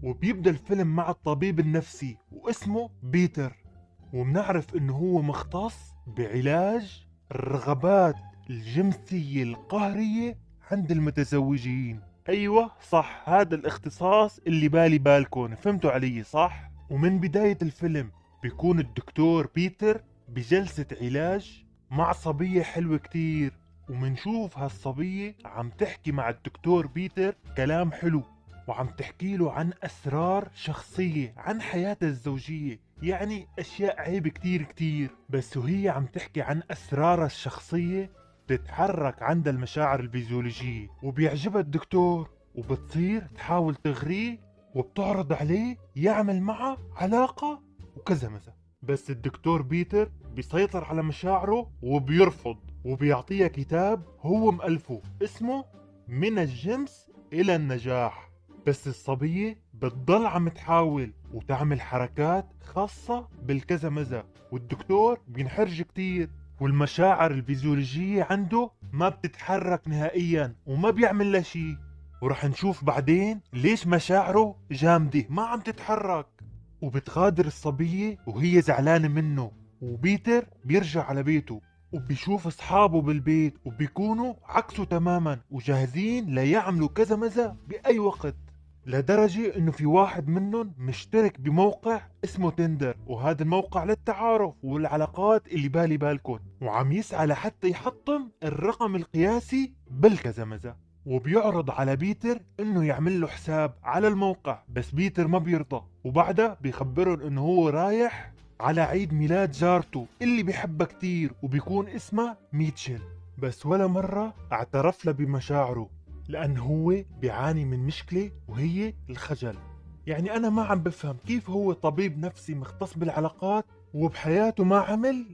وبيبدأ الفيلم مع الطبيب النفسي واسمه بيتر، وبنعرف انه هو مختص بعلاج الرغبات الجنسية القهرية عند المتزوجين. ايوه صح، هذا الاختصاص اللي بالي بالكم، فهمتوا علي صح؟ ومن بداية الفيلم بيكون الدكتور بيتر بجلسة علاج مع صبية حلوة كتير، ومنشوف هالصبية عم تحكي مع الدكتور بيتر كلام حلو، وعم تحكي له عن أسرار شخصية عن حياتها الزوجية، يعني أشياء عيب كتير كتير، بس وهي عم تحكي عن أسرارها الشخصية بتتحرك عندها المشاعر الفيزيولوجية، وبيعجبها الدكتور، وبتصير تحاول تغريه، وبتعرض عليه يعمل معها علاقة وكذا مزة. بس الدكتور بيتر بيسيطر على مشاعره وبيرفض، وبيعطيها كتاب هو مألفه اسمه من الجنس إلى النجاح. بس الصبية بتضل عم تحاول وتعمل حركات خاصة بالكذا مزة، والدكتور بينحرج كتير، والمشاعر الفيزيولوجية عنده ما بتتحرك نهائيا وما بيعمل لها شي. ورح نشوف بعدين ليش مشاعره جامدة ما عم تتحرك. وبتغادر الصبية وهي زعلانة منه، وبيتر بيرجع على بيته، وبيشوف اصحابه بالبيت وبيكونوا عكسه تماما وجاهزين ليعملوا كذا مزة بأي وقت، لدرجة انه في واحد منهم مشترك بموقع اسمه تندر، وهذا الموقع للتعارف والعلاقات اللي بالي بالكم، وعم يسعى لحتى يحطم الرقم القياسي بالكذا مزة. وبيعرض على بيتر انه يعمل له حساب على الموقع، بس بيتر ما بيرضى، وبعدها بيخبرهم انه هو رايح على عيد ميلاد جارته اللي بيحبها كتير وبيكون اسمها ميتشل، بس ولا مرة اعترف له بمشاعره، لأن هو بيعاني من مشكلة وهي الخجل. يعني أنا ما عم بفهم كيف هو طبيب نفسي مختص بالعلاقات وبحياته ما عمل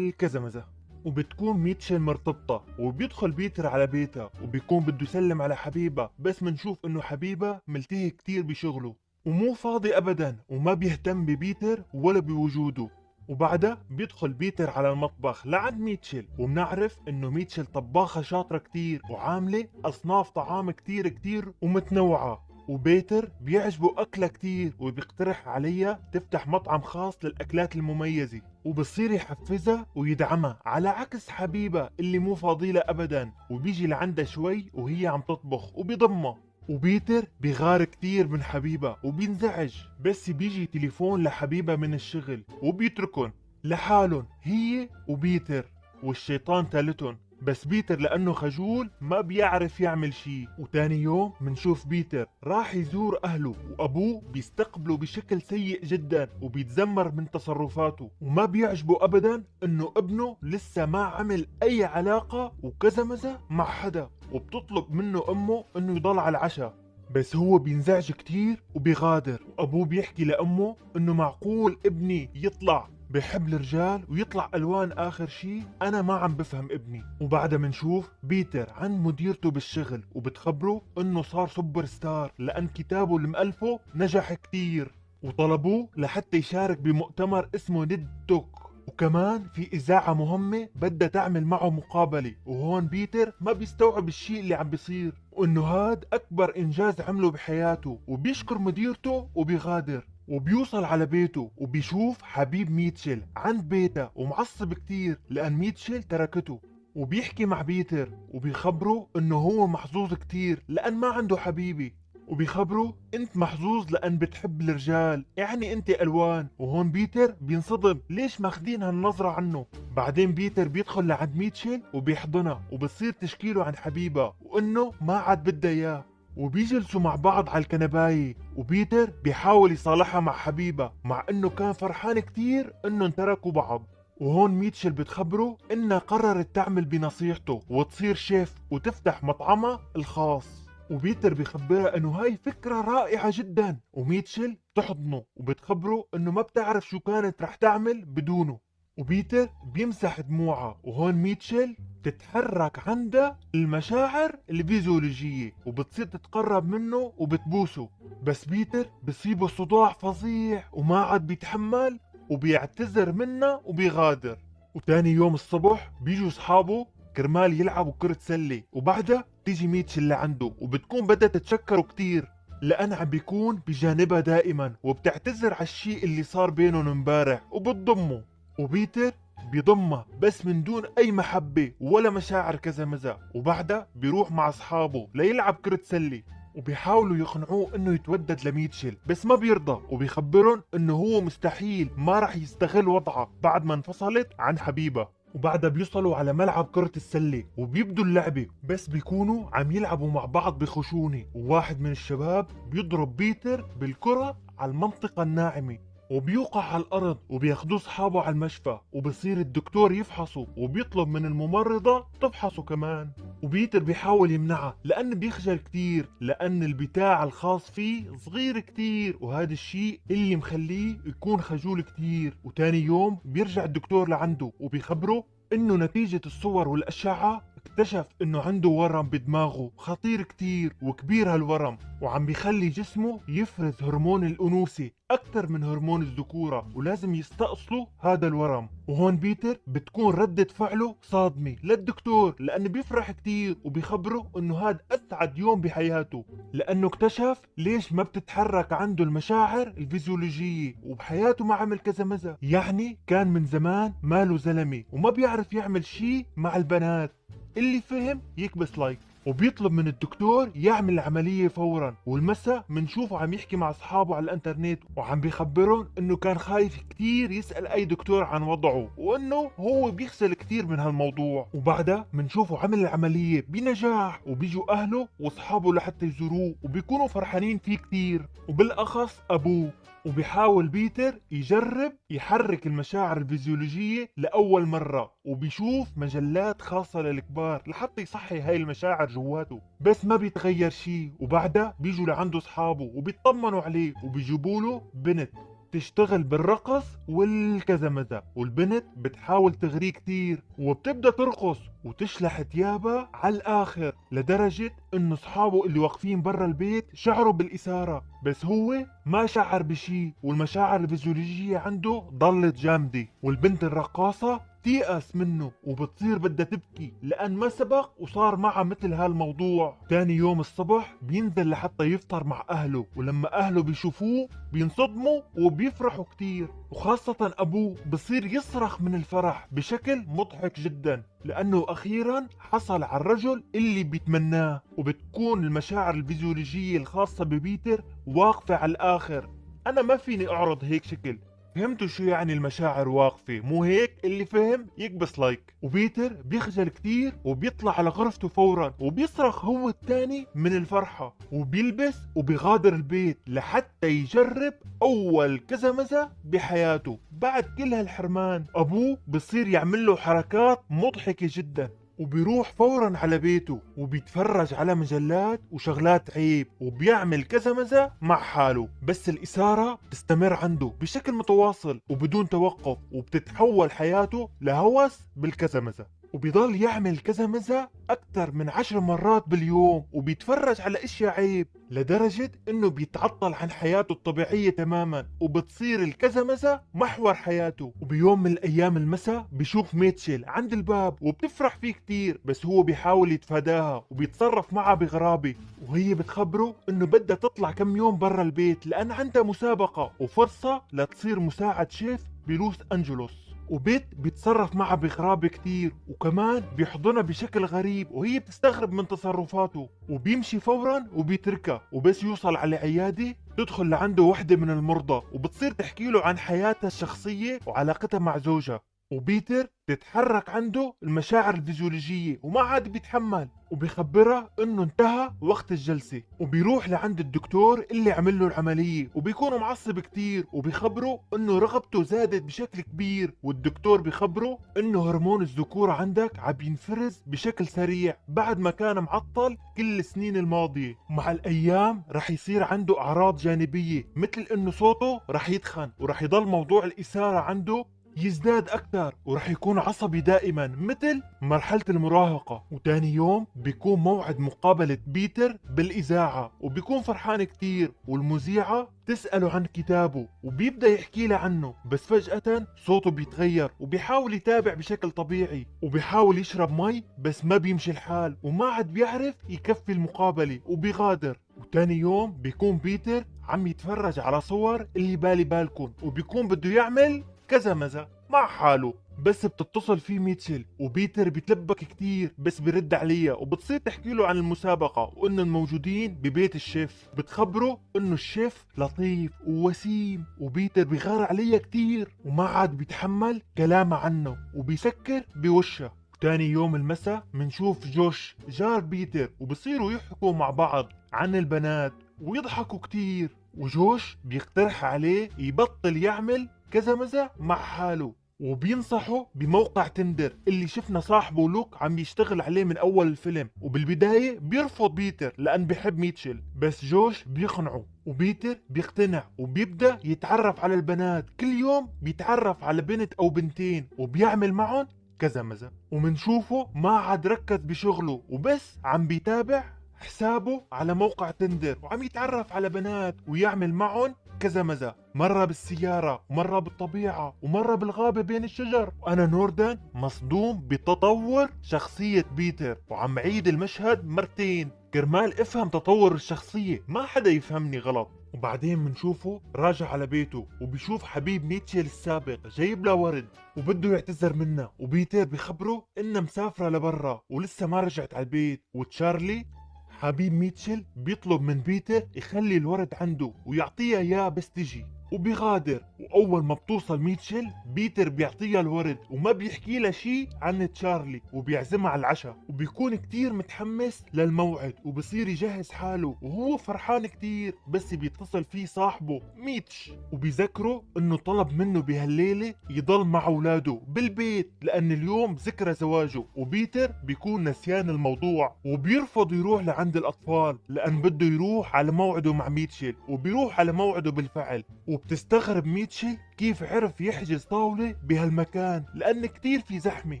كذا مزة. وبتكون ميتشل مرتبطة، وبيدخل بيتر على بيتها وبيكون بده يسلم على حبيبة، بس منشوف انه حبيبة ملتهي كتير بشغله ومو فاضي ابدا وما بيهتم ببيتر ولا بوجوده. وبعدها بيدخل بيتر على المطبخ لعند ميتشل، وبنعرف انه ميتشل طباخة شاطرة كتير وعاملة اصناف طعام كتير كتير ومتنوعة، وبيتر بيعجبه أكلها كتير وبيقترح عليها تفتح مطعم خاص للأكلات المميزة، وبصير يحفزها ويدعمها، على عكس حبيبة اللي مو فاضيلة أبدا، وبيجي لعندها شوي وهي عم تطبخ وبيضمها. وبيتر بيغار كتير من حبيبة وبينزعج، بس بيجي تليفون لحبيبة من الشغل وبيتركن لحالن هي وبيتر، والشيطان ثالثن، بس بيتر لأنه خجول ما بيعرف يعمل شي. وتاني يوم منشوف بيتر راح يزور أهله، وأبوه بيستقبله بشكل سيء جدا وبيتذمر من تصرفاته، وما بيعجبه أبدا أنه ابنه لسه ما عمل أي علاقة وكذا مزة مع حدا، وبتطلب منه أمه أنه يضل على العشاء، بس هو بينزعج كتير وبيغادر. وأبوه بيحكي لأمه أنه معقول ابني يطلع بحب الرجال ويطلع ألوان آخر شي؟ أنا ما عم بفهم ابني. وبعدها منشوف بيتر عند مديرته بالشغل وبتخبره إنه صار سوبر ستار لأن كتابه اللي مألفه نجح كتير، وطلبوه لحتى يشارك بمؤتمر اسمه نيد توك، وكمان في إذاعة مهمة بدها تعمل معه مقابلة. وهون بيتر ما بيستوعب الشيء اللي عم بيصير، وإنه هاد أكبر إنجاز عمله بحياته، وبيشكر مديرته وبيغادر. وبيوصل على بيته وبيشوف حبيب ميتشل عند بيته ومعصب كتير لأن ميتشل تركته، وبيحكي مع بيتر وبيخبره انه هو محظوظ كتير لأن ما عنده حبيبة، وبيخبره انت محظوظ لأن بتحب الرجال، يعني انت ألوان. وهون بيتر بينصدم ليش ماخدين هالنظرة عنه. بعدين بيتر بيدخل لعند ميتشل وبيحضنها وبتصير تشكيله عن حبيبة وانه ما عاد بدها اياه، وبيجلسوا مع بعض على الكنباية، وبيتر بيحاول يصالحها مع حبيبة مع انه كان فرحان كتير انهم تركوا بعض. وهون ميتشل بتخبره انها قررت تعمل بنصيحته وتصير شيف وتفتح مطعمها الخاص، وبيتر بيخبرها انه هاي فكرة رائعة جدا، وميتشل تحضنه وبتخبره انه ما بتعرف شو كانت رح تعمل بدونه. وبيتر بيمسح دموعها، وهون ميتشل تتحرك عنده المشاعر الفيزيولوجية وبتصير تتقرب منه وبتبوسه، بس بيتر بصيبه صداع فظيع وما عاد بيتحمل وبيعتذر منها وبيغادر. وتاني يوم الصبح بيجوا اصحابه كرمال يلعبوا كرة سلة، وبعدها تيجي ميتشل لعنده وبتكون بدها تتشكره كتير لأن عم بيكون بجانبها دائما وبتعتذر على الشيء اللي صار بينهم امبارح وبتضمه. وبيتر بيضمها بس من دون أي محبة ولا مشاعر كذا مزا. وبعدها بيروح مع أصحابه ليلعب كرة سلة، وبيحاولوا يقنعوه انه يتودد لميتشل بس ما بيرضى، وبيخبرهم انه هو مستحيل ما راح يستغل وضعه بعد ما انفصلت عن حبيبه. وبعدها بيوصلوا على ملعب كرة السلة وبيبدوا اللعبة، بس بيكونوا عم يلعبوا مع بعض بخشونة، وواحد من الشباب بيضرب بيتر بالكرة على المنطقة الناعمة وبيوقع على الأرض، وبياخدوه صحابه على المشفى، وبصير الدكتور يفحصه وبيطلب من الممرضة تفحصه كمان. وبيتر بيحاول يمنعها لأن بيخجل كتير، لأن البتاع الخاص فيه صغير كتير، وهذا الشيء اللي مخليه يكون خجول كتير. وتاني يوم بيرجع الدكتور لعنده وبيخبره انه نتيجة الصور والأشعة اكتشف انه عنده ورم بدماغه خطير كتير وكبير هالورم، وعم بيخلي جسمه يفرز هرمون الأنوثة أكثر من هرمون الذكورة، ولازم يستأصلوا هذا الورم. وهون بيتر بتكون ردة فعله صادمة للدكتور، لأنه بيفرح كتير وبيخبره انه هذا أسعد يوم بحياته، لأنه اكتشف ليش ما بتتحرك عنده المشاعر الفيزيولوجية، وبحياته ما عمل كذا مزة. يعني كان من زمان ماله زلمة وما بيعرف يعمل شي مع البنات. اللي فهم يكبس لايك. وبيطلب من الدكتور يعمل العملية فورا. والمسا منشوفه عم يحكي مع اصحابه على الانترنت وعم بيخبرهم انه كان خايف كتير يسأل اي دكتور عن وضعه، وانه هو بيخسل كتير من هالموضوع. وبعدها منشوفه عمل العملية بنجاح، وبيجوا اهله واصحابه لحتى يزوروه وبيكونوا فرحانين فيه كتير، وبالاخص ابوه. وبيحاول بيتر يجرب يحرك المشاعر الفيزيولوجية لأول مرة، وبيشوف مجلات خاصة للكبار لحتى يصحي هاي المشاعر جواته، بس ما بيتغير شي. وبعدها بيجوا لعنده أصحابه وبيطمنوا عليه وبيجيبوا له بنت تشتغل بالرقص والكذا مزة، والبنت بتحاول تغريه كتير وبتبدأ ترقص وتشلح ثيابها على الآخر، لدرجة انه اصحابه اللي واقفين برا البيت شعروا بالإثارة، بس هو ما شعر بشي، والمشاعر الفيزيولوجية عنده ضلت جامدة. والبنت الرقاصة تيأس منه وبتصير بدها تبكي لأن ما سبق وصار معها مثل هالموضوع. تاني يوم الصبح بينزل لحتى يفطر مع أهله، ولما أهله بيشوفوه بينصدموا وبيفرحوا كتير، وخاصة أبوه بصير يصرخ من الفرح بشكل مضحك جدا، لأنه أخيرا حصل على الرجل اللي بيتمناه. وبتكون المشاعر الفيزيولوجية الخاصة ببيتر واقفة على الآخر. أنا ما فيني أعرض هيك شكل. فهمتوا شو يعني المشاعر واقفة مو هيك؟ اللي فهم يكبس لايك. وبيتر بيخجل كتير وبيطلع على غرفته فورا وبيصرخ هو الثاني من الفرحة، وبيلبس وبيغادر البيت لحتى يجرب أول كذا مزة بحياته. بعد كل هالحرمان أبوه بصير يعمل له حركات مضحكة جدا، وبيروح فورا على بيته وبيتفرج على مجلات وشغلات عيب وبيعمل كذا مزة مع حاله، بس الإثارة تستمر عنده بشكل متواصل وبدون توقف، وبتتحول حياته لهوس بالكذا مزة، وبيضل يعمل كذا مزة أكثر من 10 مرات باليوم، وبيتفرج على اشياء عيب لدرجة انه بيتعطل عن حياته الطبيعية تماما، وبتصير الكذا مزة محور حياته. وبيوم من الايام المسا بيشوف ميتشل عند الباب وبتفرح فيه كتير، بس هو بيحاول يتفاداها وبيتصرف معها بغرابة، وهي بتخبره انه بدها تطلع كم يوم برا البيت لان عندها مسابقة وفرصة لتصير مساعد شيف بلوس انجلوس. وبيت بيتصرف معها بغرابة كتير، وكمان بيحضنها بشكل غريب وهي بتستغرب من تصرفاته، وبيمشي فورا وبيتركها. وبس يوصل على عيادة تدخل لعنده وحدة من المرضى وبتصير تحكي له عن حياتها الشخصية وعلاقتها مع زوجها، وبيتر تتحرك عنده المشاعر الفيزيولوجية وما عاد بيتحمل، وبيخبرها انه انتهى وقت الجلسة. وبيروح لعند الدكتور اللي عمل له العملية وبيكون معصب كتير، وبيخبره انه رغبته زادت بشكل كبير، والدكتور بيخبره انه هرمون الذكورة عندك عم ينفرز بشكل سريع بعد ما كان معطل كل السنين الماضية. مع الايام رح يصير عنده اعراض جانبية مثل انه صوته رح يتخن، ورح يضل موضوع الاثارة عنده يزداد أكثر، ورح يكون عصبي دائما مثل مرحلة المراهقة. وتاني يوم بيكون موعد مقابلة بيتر بالإذاعة، وبيكون فرحان كتير، والمذيعة تسأله عن كتابه وبيبدأ يحكي له عنه، بس فجأة صوته بيتغير وبيحاول يتابع بشكل طبيعي، وبيحاول يشرب مي بس ما بيمشي الحال وما عاد بيعرف يكفي المقابلة وبيغادر. تاني يوم بيكون بيتر عم يتفرج على صور اللي بالي بالكم، وبيكون بده يعمل كذا مزة مع حاله. بس بتتصل فيه ميتشل، وبيتر بيتلبك كتير بس بيرد عليها، وبتصير تحكي له عن المسابقة وانه الموجودين ببيت الشيف. بتخبره انه الشيف لطيف ووسيم، وبيتر بيغار عليها كتير وما عاد بيتحمل كلامها عنه وبيسكر بوشها. تاني يوم المساء منشوف جوش جار بيتر، وبصيروا يحكوا مع بعض عن البنات ويضحكوا كتير. وجوش بيقترح عليه يبطل يعمل كذا مزة مع حاله، وبينصحه بموقع تندر اللي شفنا صاحبه لوك عم يشتغل عليه من اول الفيلم. وبالبداية بيرفض بيتر لان بيحب ميتشل، بس جوش بيقنعه وبيتر بيقتنع وبيبدأ يتعرف على البنات. كل يوم بيتعرف على بنت او بنتين وبيعمل معهم كذا مزة. ومنشوفه ما عاد ركز بشغله وبس عم بيتابع حسابه على موقع تندر، وعم يتعرف على بنات ويعمل معهم كذا مزة، مرة بالسيارة ومرة بالطبيعة ومرة بالغابة بين الشجر. وأنا نوردن مصدوم بتطور شخصية بيتر، وعم عيد المشهد مرتين كرمال افهم تطور الشخصية، ما حدا يفهمني غلط. وبعدين منشوفه راجع على بيته وبيشوف حبيب ميتشل السابق جايب له ورد وبده يعتذر منه، وبيتر بخبره انها مسافرة لبرا ولسه ما رجعت على البيت. وتشارلي حبيب ميتشل بيطلب من بيتر يخلي الورد عنده ويعطيها اياه بس تجي، وبيغادر. واول ما بتوصل ميتشل بيتر بيعطيها الورد وما بيحكي لها شيء عن تشارلي، وبيعزمها على العشاء. وبيكون كتير متحمس للموعد وبصير يجهز حاله وهو فرحان كتير. بس بيتصل فيه صاحبه ميتش وبيذكره انه طلب منه بهالليلة يضل مع اولاده بالبيت لان اليوم ذكرى زواجه. وبيتر بيكون نسيان الموضوع وبيرفض يروح لعند الاطفال لان بده يروح على موعده مع ميتشل، وبيروح على موعده بالفعل. وبتستغرب ميتشل كيف عرف يحجز طاولة بهالمكان لأن كتير في زحمة.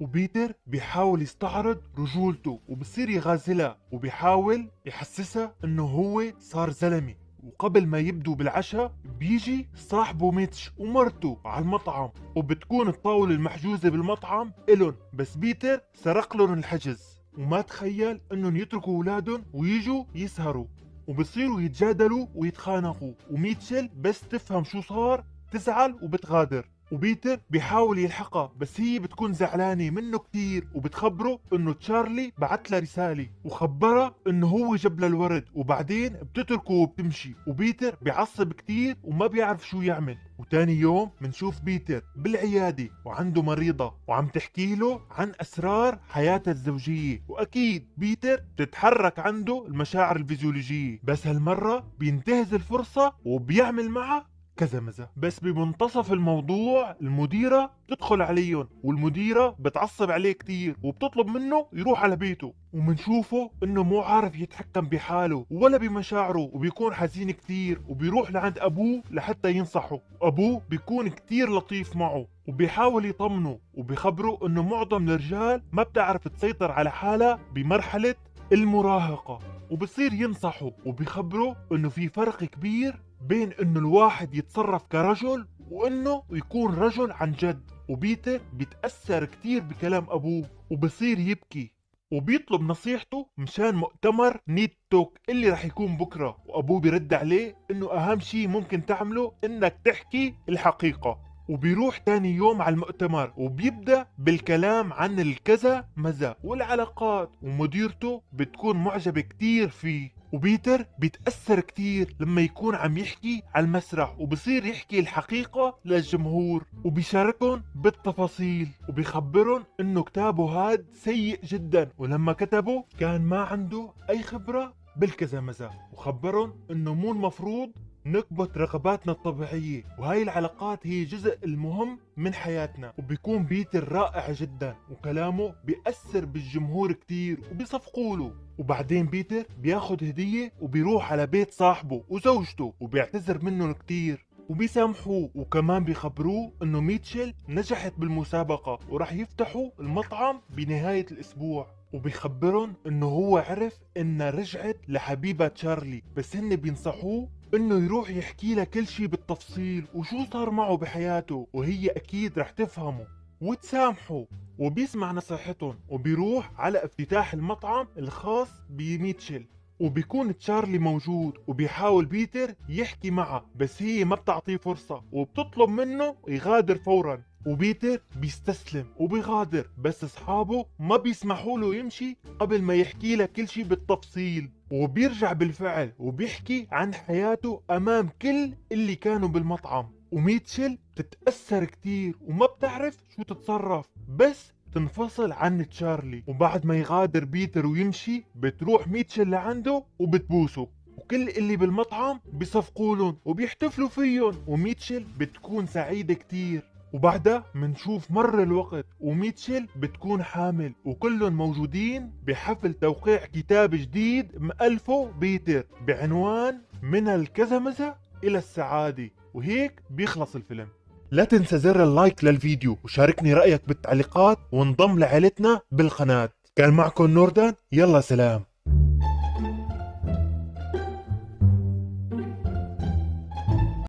وبيتر بيحاول يستعرض رجولته وبصير يغازلها وبيحاول يحسسها انه هو صار زلمة. وقبل ما يبدوا بالعشاء بيجي صاحبه ميتش ومرته على المطعم، وبتكون الطاولة المحجوزة بالمطعم إلن، بس بيتر سرق لهم الحجز وما تخيل انهم يتركوا اولادهم ويجوا يسهروا. وبصيروا يتجادلوا ويتخانقوا، وميتشل بس تفهم شو صار تزعل وبتغادر. وبيتر بيحاول يلحقها بس هي بتكون زعلانة منه كتير، وبتخبره انه تشارلي بعت لها رسالة وخبرها انه هو جاب لها الورد، وبعدين بتتركه وبتمشي. وبيتر بيعصب كتير وما بيعرف شو يعمل. وتاني يوم منشوف بيتر بالعيادة وعنده مريضة وعم تحكي له عن أسرار حياتها الزوجية، وأكيد بيتر بتتحرك عنده المشاعر الفيزيولوجية. بس هالمرة بينتهز الفرصة وبيعمل معها كذا مزة. بس بمنتصف الموضوع المديرة بتدخل عليهم، والمديرة بتعصب عليه كتير وبتطلب منه يروح على بيته. ومنشوفه انه مو عارف يتحكم بحاله ولا بمشاعره وبيكون حزين كتير، وبيروح لعند ابوه لحتى ينصحه. ابوه بيكون كتير لطيف معه وبيحاول يطمنه وبيخبره انه معظم الرجال ما بتعرف تسيطر على حالها بمرحلة المراهقة، وبصير ينصحه وبيخبره انه في فرق كبير بين انه الواحد يتصرف كرجل وانه يكون رجل عن جد. وبيتر بيتأثر كتير بكلام ابوه وبصير يبكي وبيطلب نصيحته مشان مؤتمر نيت توك اللي رح يكون بكرة. وابوه بيرد عليه انه اهم شي ممكن تعمله انك تحكي الحقيقة. وبيروح تاني يوم على المؤتمر وبيبدأ بالكلام عن الكذا مزا والعلاقات، ومديرته بتكون معجبة كتير فيه. وبيتر بيتأثر كتير لما يكون عم يحكي على المسرح وبصير يحكي الحقيقة للجمهور وبيشاركهم بالتفاصيل، وبيخبرهم انه كتابه هاد سيء جدا ولما كتبه كان ما عنده اي خبرة بالكذا مزا. وخبرهم انه مو المفروض نكبت رغباتنا الطبيعية، وهاي العلاقات هي جزء المهم من حياتنا. وبيكون بيتر رائع جدا وكلامه بيأثر بالجمهور كتير وبيصفقوله. وبعدين بيتر بياخد هدية وبيروح على بيت صاحبه وزوجته وبيعتذر منهم كتير وبيسامحوه، وكمان بيخبروه انه ميتشل نجحت بالمسابقة وراح يفتحوا المطعم بنهاية الاسبوع. وبيخبرهم انه هو عرف انها رجعت لحبيبة تشارلي، بس هن بينصحوه انه يروح يحكي لها كل شي بالتفصيل وشو صار معه بحياته، وهي اكيد رح تفهمه وتسامحه. وبيسمع نصيحتهم وبيروح على افتتاح المطعم الخاص بميتشل. وبيكون تشارلي موجود وبيحاول بيتر يحكي معها، بس هي ما بتعطيه فرصة وبتطلب منه يغادر فورا، وبيتر بيستسلم وبيغادر، بس اصحابه ما بيسمحوا له يمشي قبل ما يحكي له كل شيء بالتفصيل. وبيرجع بالفعل وبيحكي عن حياته امام كل اللي كانوا بالمطعم، وميتشل بتتأثر كتير وما بتعرف شو تتصرف، بس تنفصل عن تشارلي. وبعد ما يغادر بيتر ويمشي بتروح ميتشل لعنده وبتبوسه، وكل اللي بالمطعم بيصفقوا لهم وبيحتفلوا فيهم، وميتشل بتكون سعيدة كتير. وبعدها منشوف مر الوقت وميتشل بتكون حامل، وكلهم موجودين بحفل توقيع كتاب جديد مألفه بيتر بعنوان من الكزمزة إلى السعادة. وهيك بيخلص الفيلم. لا تنسى زر اللايك للفيديو وشاركني رأيك بالتعليقات وانضم لعيلتنا بالقناة. كان معكم نوردان، يلا سلام.